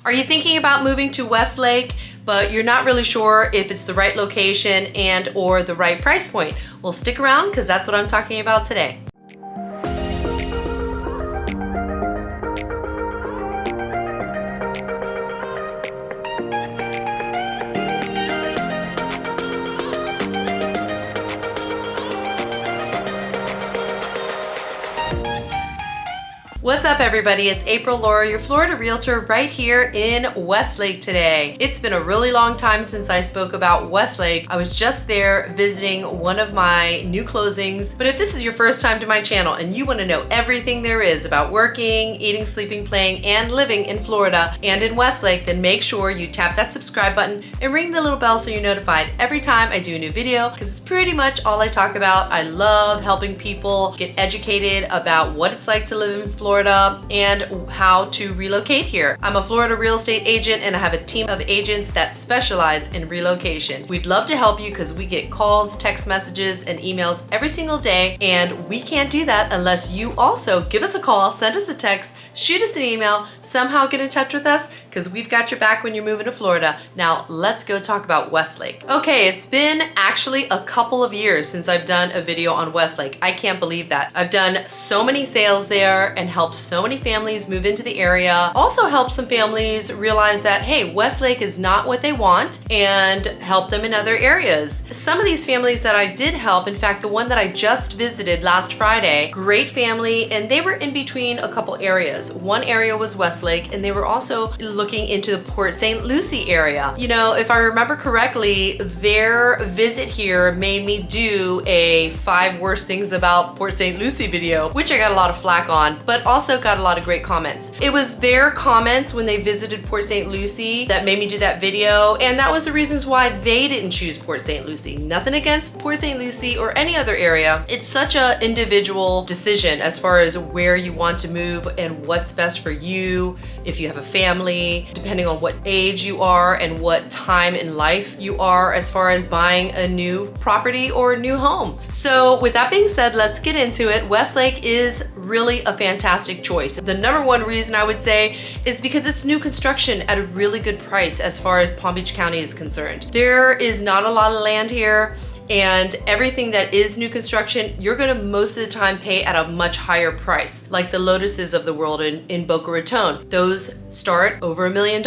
Are you thinking about moving to Westlake, but you're not really sure if it's the right location and or the right price point? Well, stick around because that's what I'm talking about today. What's up everybody, it's April Laura, your Florida realtor right here in Westlake today. It's been a really long time since I spoke about Westlake. I was just there visiting one of my new closings. But if this is your first time to my channel and you want to know everything there is about working, eating, sleeping, playing, and living in Florida and in Westlake, then make sure you tap that subscribe button and ring the little bell so you're notified every time I do a new video, because it's pretty much all I talk about. I love helping people get educated about what it's like to live in Florida and how to relocate here. I'm a Florida real estate agent and I have a team of agents that specialize in relocation. We'd love to help you because we get calls, text messages, and emails every single day, and we can't do that unless you also give us a call, send us a text, shoot us an email, somehow get in touch with us, because we've got your back when you're moving to Florida. Now let's go talk about Westlake. Okay, it's been actually a couple of years since I've done a video on Westlake. I can't believe that. I've done so many sales there and helped so many families move into the area. Also helped some families realize that, hey, Westlake is not what they want, and help them in other areas. Some of these families that I did help, in fact, the one that I just visited last Friday, great family, and they were in between a couple areas. One area was Westlake, and they were also looking into the Port St. Lucie area. You know, if I remember correctly, their visit here made me do a 5 worst things about Port St. Lucie video, which I got a lot of flack on, but also got a lot of great comments. It was their comments when they visited Port St. Lucie that made me do that video, and that was the reasons why they didn't choose Port St. Lucie. Nothing against Port St. Lucie or any other area. It's such an individual decision as far as where you want to move and what's best for you, if you have a family, depending on what age you are and what time in life you are as far as buying a new property or a new home. So with that being said, let's get into it. Westlake is really a fantastic choice. The number one reason I would say is because it's new construction at a really good price as far as Palm Beach County is concerned. There is not a lot of land here, and everything that is new construction, you're gonna most of the time pay at a much higher price, like the Lotuses of the world in Boca Raton. Those start over $1 million,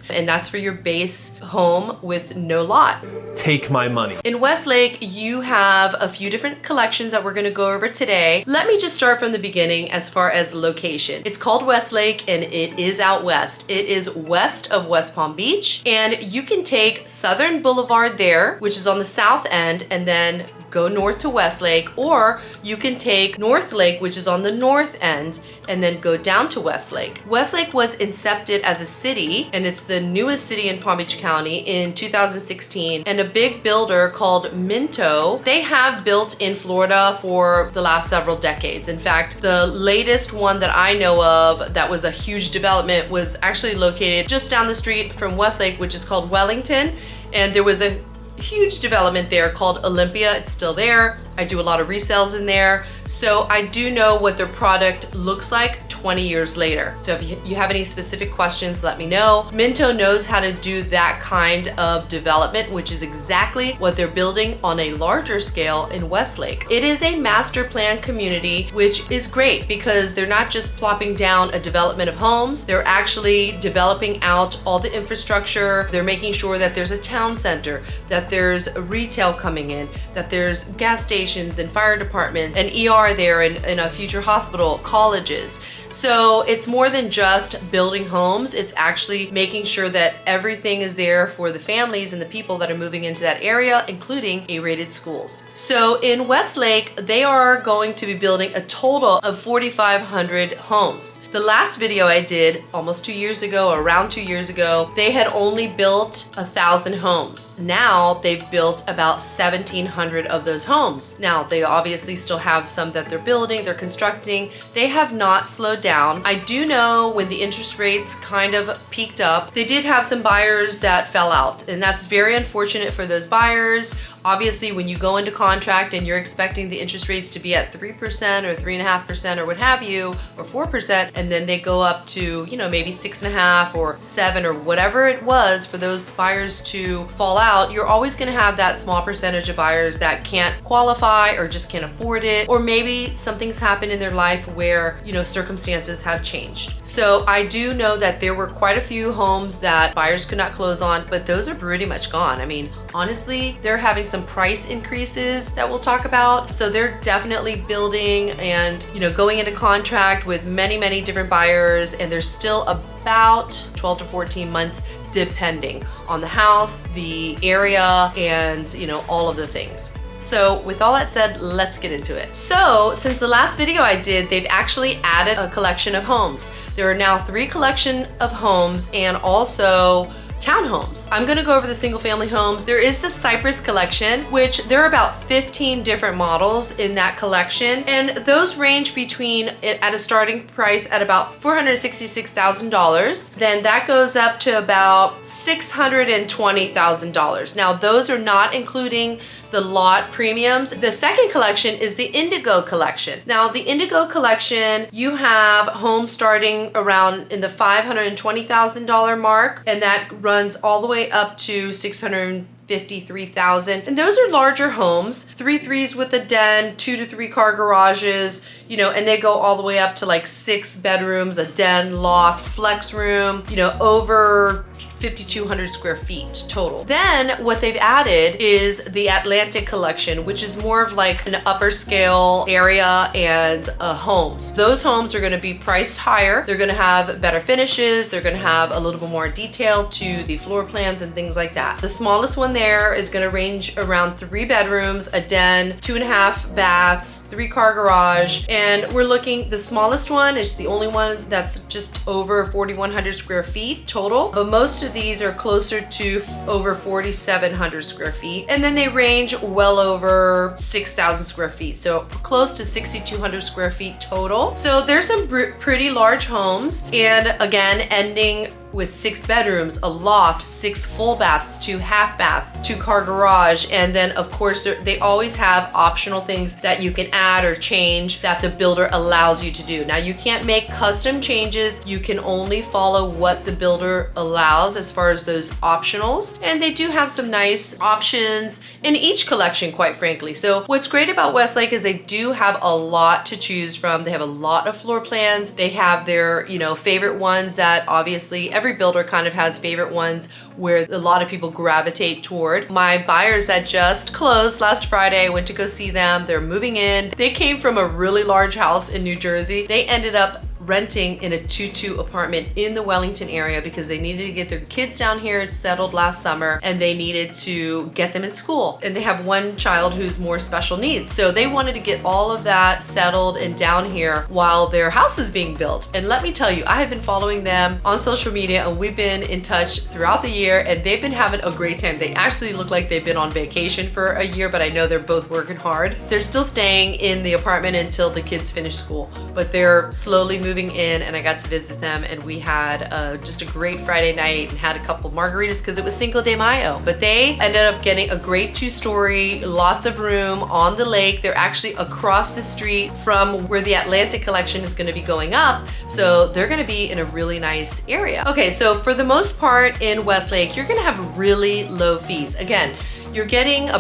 and that's for your base home with no lot. Take my money. In Westlake, you have a few different collections that we're gonna go over today. Let me just start from the beginning as far as location. It's called Westlake and it is out west. It is west of West Palm Beach, and you can take Southern Boulevard there, which is on the south end, and then go north to Westlake, or you can take North Lake, which is on the north end, and then go down to Westlake. Westlake was incepted as a city, and it's the newest city in Palm Beach County in 2016, and a big builder called Minto, they have built in Florida for the last several decades. In fact, the latest one that I know of that was a huge development was actually located just down the street from Westlake, which is called Wellington, and there was a huge development there called Olympia. It's still there. I do a lot of resales in there, so I do know what their product looks like 20 years later. So if you have any specific questions, let me know. Minto knows how to do that kind of development, which is exactly what they're building on a larger scale in Westlake. It is a master plan community, which is great because they're not just plopping down a development of homes, they're actually developing out all the infrastructure. They're making sure that there's a town center, that there's retail coming in, that there's gas stations and fire department and ER there, and a future hospital, colleges. So it's more than just building homes, it's actually making sure that everything is there for the families and the people that are moving into that area, including A-rated schools. So in Westlake, they are going to be building a total of 4,500 homes. The last video I did almost 2 years ago, or around 2 years ago, they had only built 1,000 homes. Now they've built about 1,700 of those homes. Now they obviously still have some that they're building, they're constructing. They have not slowed down. I do know when the interest rates kind of peaked up, they did have some buyers that fell out, and that's very unfortunate for those buyers. Obviously, when you go into contract and you're expecting the interest rates to be at 3% or 3.5% or what have you, or 4%, and then they go up to, maybe 6.5 or 7 or whatever it was for those buyers to fall out, you're always gonna have that small percentage of buyers that can't qualify or just can't afford it, or maybe something's happened in their life where, circumstances have changed. So I do know that there were quite a few homes that buyers could not close on, but those are pretty much gone. I mean, honestly, they're having some price increases that we'll talk about. So they're definitely building and, going into contract with many, many different buyers, and there's still about 12 to 14 months depending on the house, the area, and, all of the things. So with all that said, let's get into it. So since the last video I did, they've actually added a collection of homes. There are now 3 collection of homes and also townhomes. I'm gonna go over the single family homes. There is the Cypress collection, which there are about 15 different models in that collection. And those range between, at a starting price at about $466,000. Then that goes up to about $620,000. Now those are not including the lot premiums. The second collection is the Indigo collection. Now the Indigo collection, you have homes starting around in the $520,000 mark, and that runs all the way up to $653,000. And those are larger homes, 3 with a den, 2 to 3 car garages, and they go all the way up to like 6 bedrooms, a den, loft, flex room, over 5,200 square feet total. Then what they've added is the Atlantic collection, which is more of like an upper scale area and homes. Those homes are gonna be priced higher. They're gonna have better finishes. They're gonna have a little bit more detail to the floor plans and things like that. The smallest one there is gonna range around 3 bedrooms, a den, 2.5 baths, 3 car garage. And we're looking, the smallest one is the only one that's just over 4,100 square feet total. But most of these are closer to over 4,700 square feet. And then they range well over 6,000 square feet. So close to 6,200 square feet total. So there's some pretty large homes. And again, ending with 6 bedrooms, a loft, 6 full baths, 2 half baths, 2 car garage. And then of course, they always have optional things that you can add or change that the builder allows you to do. Now you can't make custom changes. You can only follow what the builder allows as far as those optionals. And they do have some nice options in each collection, quite frankly. So what's great about Westlake is they do have a lot to choose from. They have a lot of floor plans. They have their, favorite ones that obviously every builder kind of has favorite ones where a lot of people gravitate toward. My buyers that just closed last Friday, I went to go see them. They're moving in. They came from a really large house in New Jersey. They ended up renting in a 2-2 apartment in the Wellington area because they needed to get their kids down here settled last summer, and they needed to get them in school. And they have one child who's more special needs. So they wanted to get all of that settled and down here while their house is being built. And let me tell you, I have been following them on social media and we've been in touch throughout the year, and they've been having a great time. They actually look like they've been on vacation for a year, but I know they're both working hard. They're still staying in the apartment until the kids finish school, but they're slowly moving in, and I got to visit them, and we had just a great Friday night and had a couple margaritas because it was Cinco de Mayo. But they ended up getting a great 2-story, lots of room on the lake. They're actually across the street from where the Atlantic collection is going to be going up, so they're going to be in a really nice area. Okay, so for the most part in Westlake, you're going to have really low fees. Again, you're getting a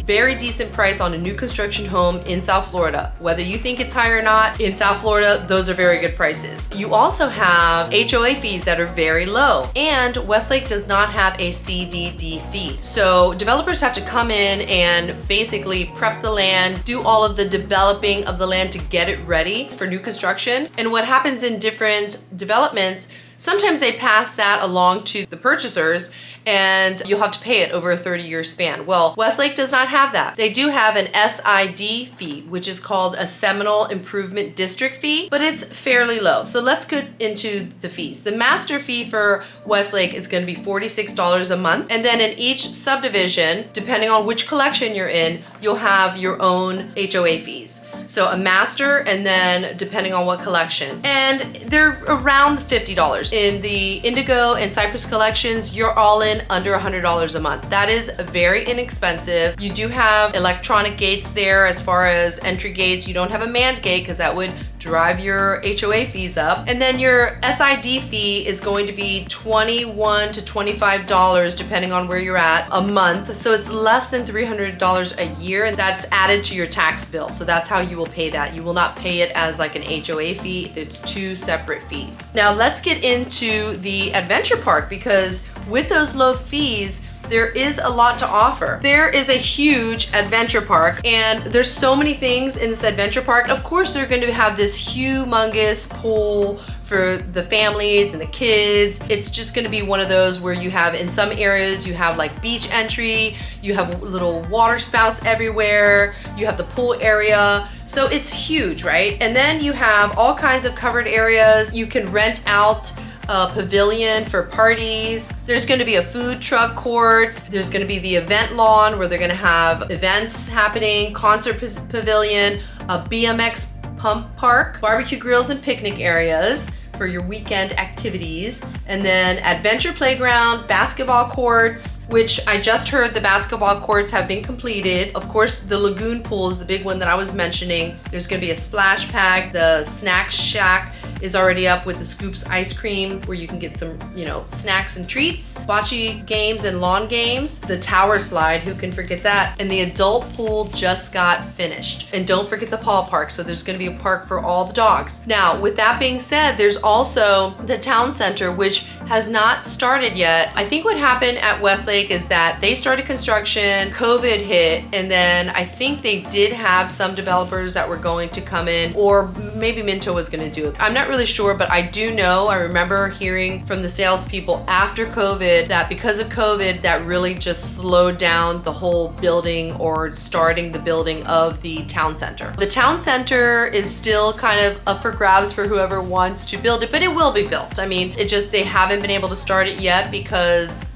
very decent price on a new construction home in South Florida. Whether you think it's high or not, in South Florida, those are very good prices. You also have HOA fees that are very low, and Westlake does not have a CDD fee. So developers have to come in and basically prep the land, do all of the developing of the land to get it ready for new construction. And what happens in different developments, sometimes they pass that along to the purchasers, and you'll have to pay it over a 30-year span. Well, Westlake does not have that. They do have an SID fee, which is called a Seminole Improvement District fee, but it's fairly low. So let's get into the fees. The master fee for Westlake is going to be $46 a month. And then in each subdivision, depending on which collection you're in, you'll have your own HOA fees. So a master, and then depending on what collection. And they're around $50. $100. In the Indigo and Cypress collections, you're all in under $100 a month. That is very inexpensive. You do have electronic gates there as far as entry gates. You don't have a manned gate because that would drive your HOA fees up. And then your SID fee is going to be $21 to $25 depending on where you're at a month. So it's less than $300 a year, and that's added to your tax bill. So that's how you will pay that. You will not pay it as like an HOA fee. It's two separate fees. Now let's get into the adventure park, because with those low fees, there is a lot to offer. There is a huge adventure park, and there's so many things in this adventure park. Of course, they're going to have this humongous pool for the families and the kids. It's just going to be one of those where you have, in some areas, you have like beach entry, you have little water spouts everywhere, you have the pool area. So it's huge, right? And then you have all kinds of covered areas. You can rent out a pavilion for parties. There's going to be a food truck court. There's going to be the event lawn where they're going to have events happening, concert pavilion, a BMX pump park, barbecue grills and picnic areas for your weekend activities, and then adventure playground, basketball courts, which I just heard the basketball courts have been completed. Of course, the lagoon pool is the big one that I was mentioning. There's going to be a splash pad. The snack shack is already up with the Scoops ice cream where you can get some, snacks and treats. Bocce games and lawn games. The tower slide, who can forget that? And the adult pool just got finished. And don't forget the paw park. So there's going to be a park for all the dogs. Now, with that being said, there's also the town center, which has not started yet. I think what happened at Westlake is that they started construction, COVID hit, and then I think they did have some developers that were going to come in, or maybe Minto was going to do it. I'm not really sure, but I do know, I remember hearing from the salespeople after COVID that because of COVID, that really just slowed down the whole building or starting the building of the town center. The town center is still kind of up for grabs for whoever wants to build it, but it will be built. I mean, they haven't been able to start it yet because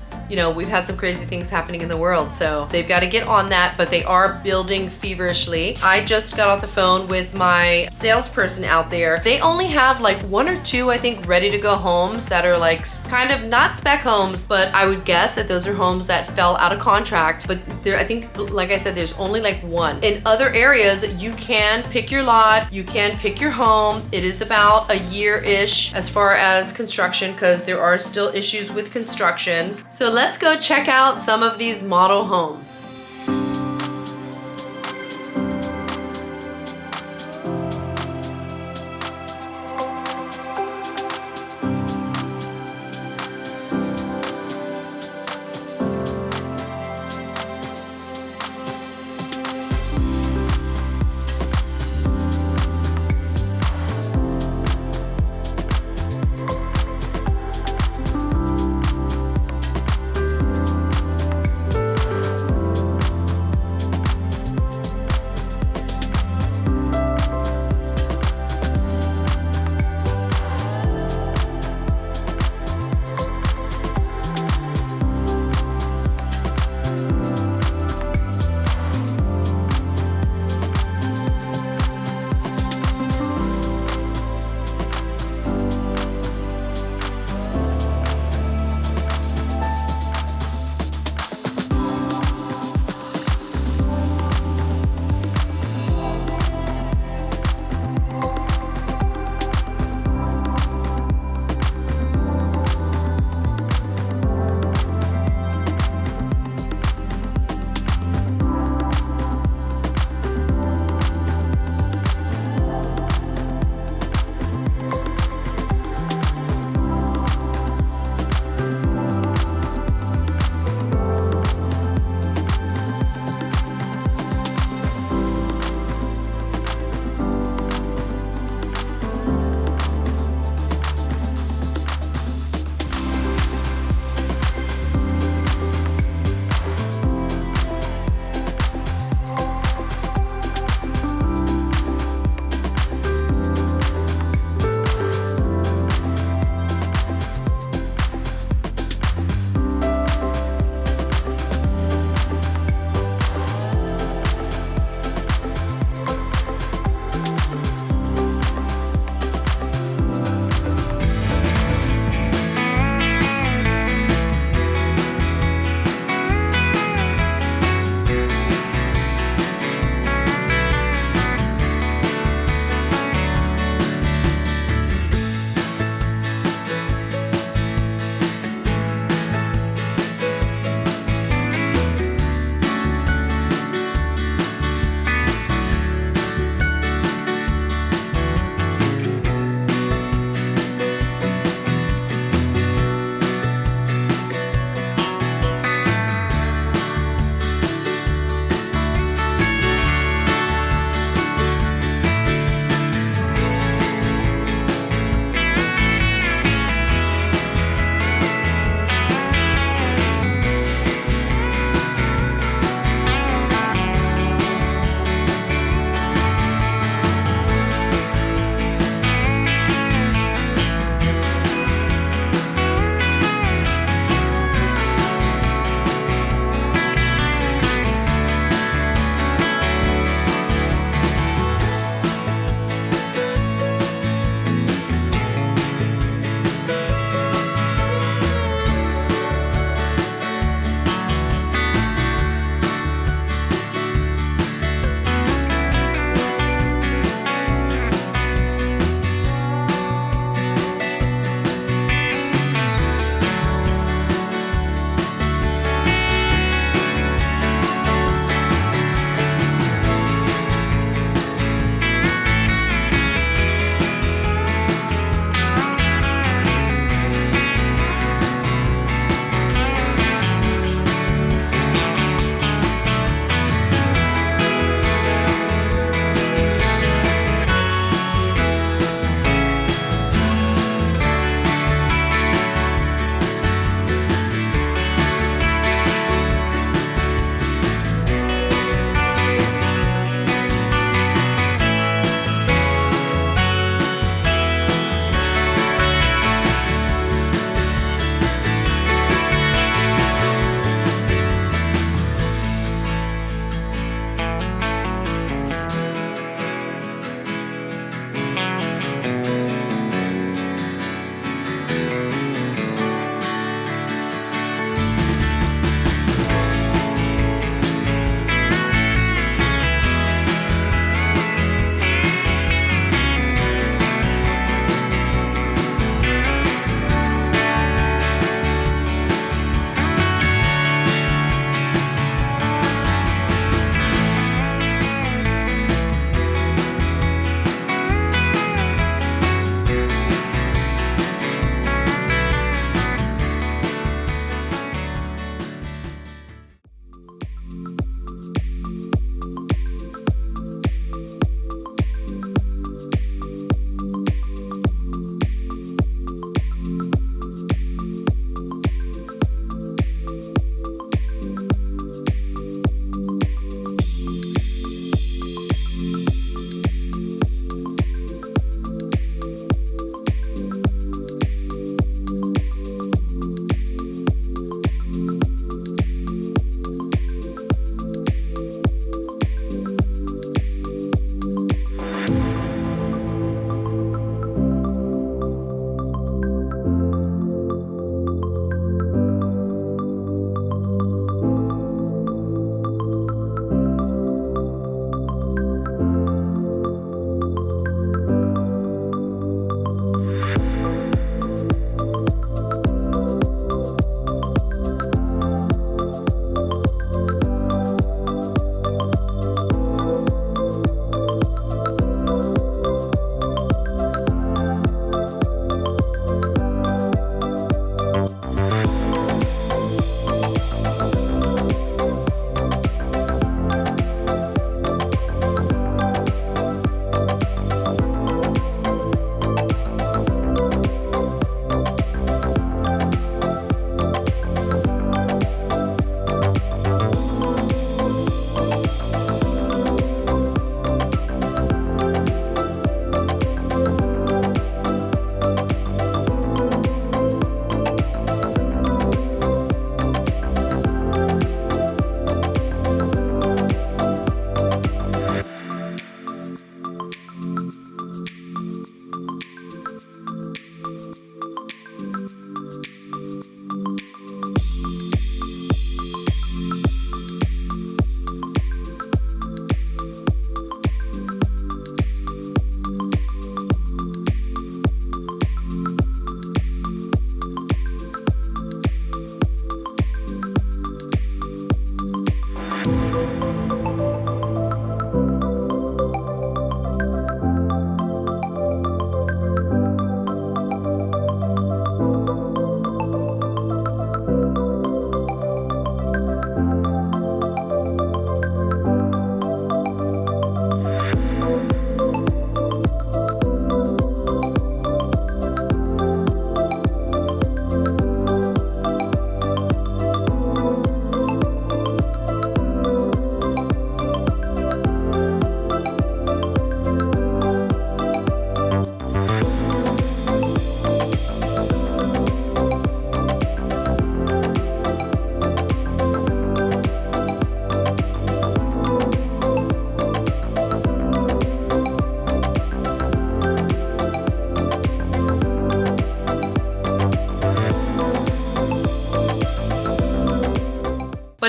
we've had some crazy things happening in the world. So they've got to get on that, but they are building feverishly. I just got off the phone with my salesperson out there. They only have like one or two, I think, ready to go homes that are like kind of not spec homes, but I would guess that those are homes that fell out of contract. But there, I think, like I said, there's only like one. In other areas, you can pick your lot, you can pick your home. It is about a year-ish as far as construction, because there are still issues with construction. So let's go check out some of these model homes.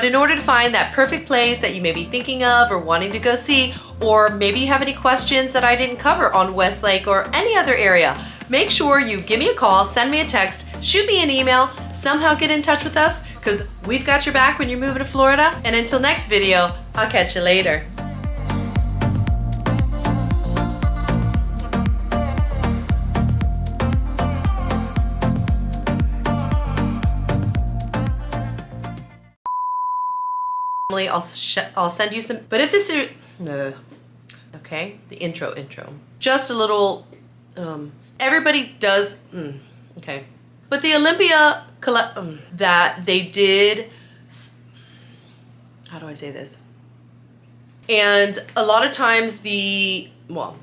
But in order to find that perfect place that you may be thinking of or wanting to go see, or maybe you have any questions that I didn't cover on Westlake or any other area, make sure you give me a call, send me a text, shoot me an email, somehow get in touch with us, because we've got your back when you're moving to Florida. And until next video, I'll catch you later. I'll send you some, but if this is, okay, the intro. Just a little, everybody does, okay. But the Olympia, that they did, how do I say this? And a lot of times well,